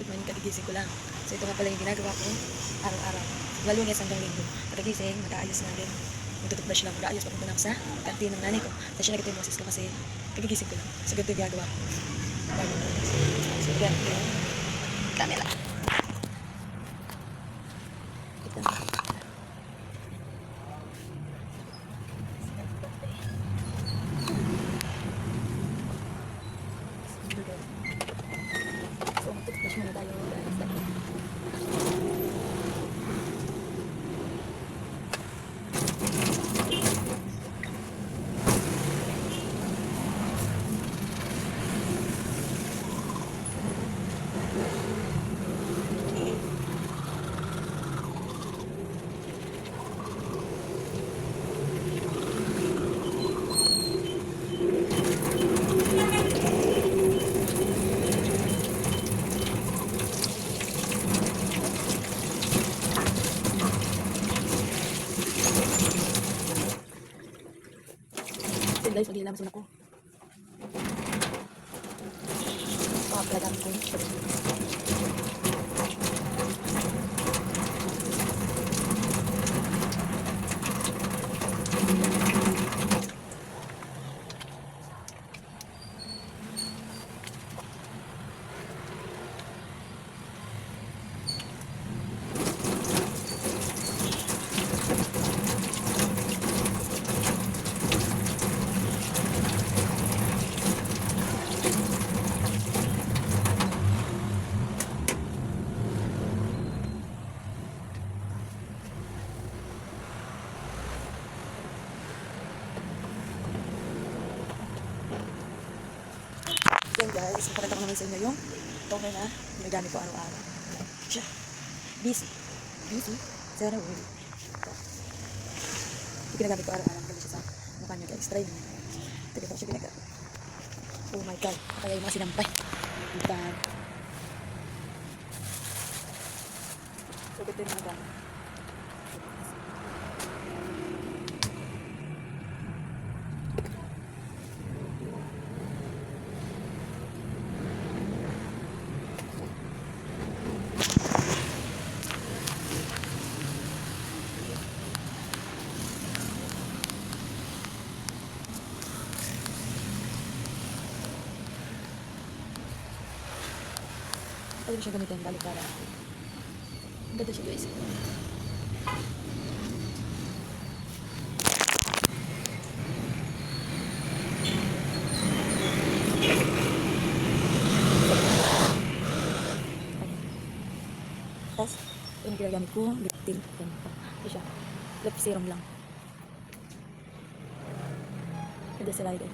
good morning, kagigising ko lang. So ito nga pala yung ginagawa ko araw-araw. Mula Lunes hanggang Linggo. Pagkagising, mag-aayos na rin. Magtututbrush lang, mag-aayos papunta na ako sa kantin ng nanay ko. Tapos siya nagkita yung boses ko kasi kagigising ko lang. So ganito yung ginagawa ko. So ganito yung camera. Ito na. So magtututbrush muna tayo guys. Guys, mag-iilamson ako. Pakapalagan ko. Yan guys, pakita ko naman sa inyo yung toner na ginagamit ko araw-araw. Siya. Busy. Sarah Wood. Ito ginagamit ko araw-araw. Magaling siya sa mukha niya guys. Try niyo. Ito ko siya ginagamit. Oh my god. Kaya yung mga sinampay. Bukan. So, ito yung mga gamit. Pwede siya gamitin balik para. Ang ganda siya guys. Tapos, yung ginagamit ko, lip tint. Ito siya. Lip serum lang. Ganda sa lighter.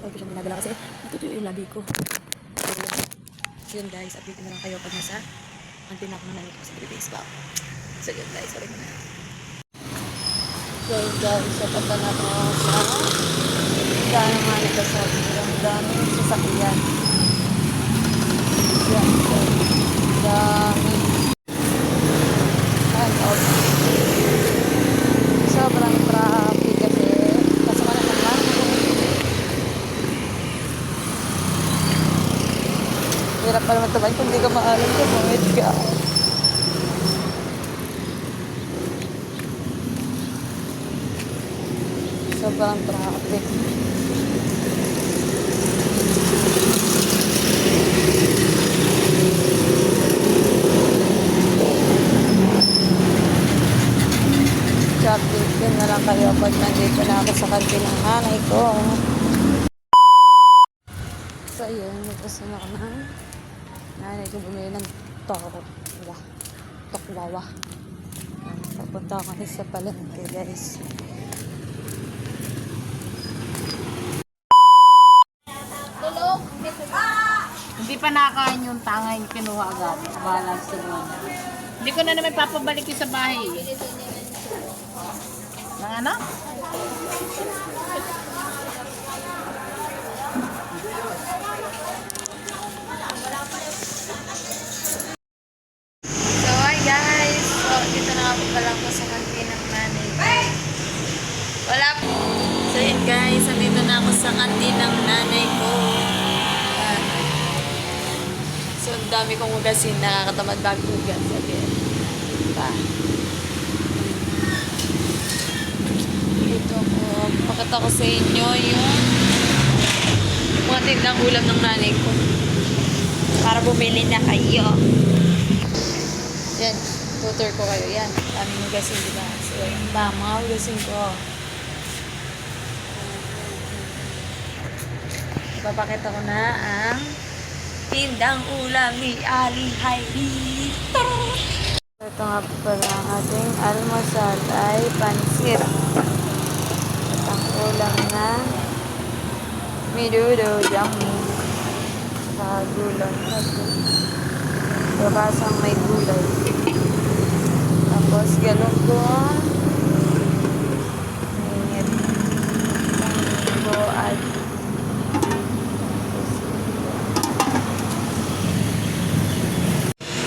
Huwag ko siyang ginagala kasi natutuyo yung labi ko. So yun guys, update na lang kayo pag nasa antin ako na nanay ko sa baseball. So yun guys, sorry na. So guys, sapapan na ako sa daan naman ito sa ang daming sasakyan. Yan, dami. Sobrang traffic kasi kasama na naman. Hirap pa naman tamaan kung hindi ka maalam ka. Mamit ka. Sobrang traffic. Update din na lang kayo pag nandito na ako sa kantin ng nanay ko. So yun, nagpasan ako ng nanay ko bumili ng tokwawa. Papunta ako kasi sa palengke guys. Hindi pa nakain yung tangay, kinuha agad. Balance sa buwan. Hindi ko na naman papabalik yung sa bahay. Nang ano? So hi guys! So dito na ako pala ko sa kantin ng nanay sa kantin ng nanay ko. Yan. So, ang dami kong hugasin. Nakakatamad mag-hugas. Sabi, diba? Ito ko. Pakita ko sa inyo yung mga tindang ulam ng nanay ko. Para bumili na kayo. Yan. Tutor ko kayo. Yan. Daming hugasin, diba? So, yan ba? Mga hugasin ko. Papakita ko na ang tindang ulam ni Ali Heidi. Ito nga po pala ang ating almusal ay pansit. At ang ulam na menudo yummy. Sa gulay. Babasang may gulay. Tapos galunggong. Init. Munggo at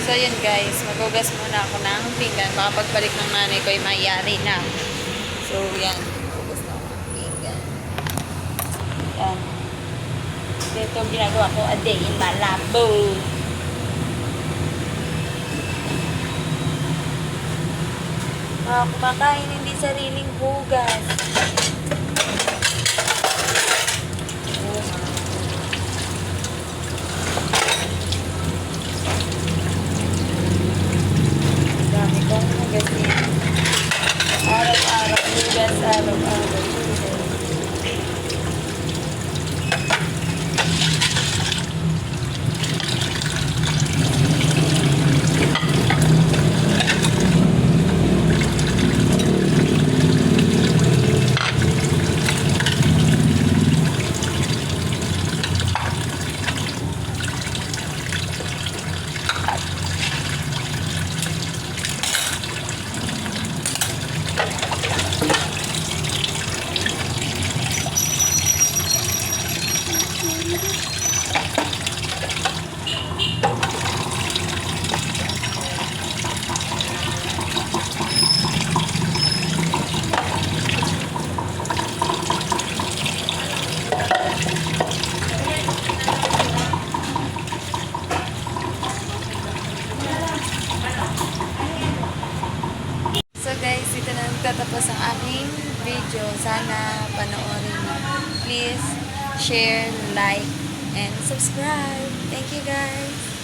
so yun guys, magugas muna ako ng pinggan. Baka pagbalik ng nanay ko ay mayari na. So yan, magugas na ako ng pinggan. Yan. Ito ginagawa ko a day in Malabo. Mga kumakain hindi sariling hugas. Dami kong hugasin. Araw-araw hugas, araw-araw hugas. So guys, ito na nagtatapos ang aking video. Sana panoorin mo. Please share, like, and subscribe. Thank you guys.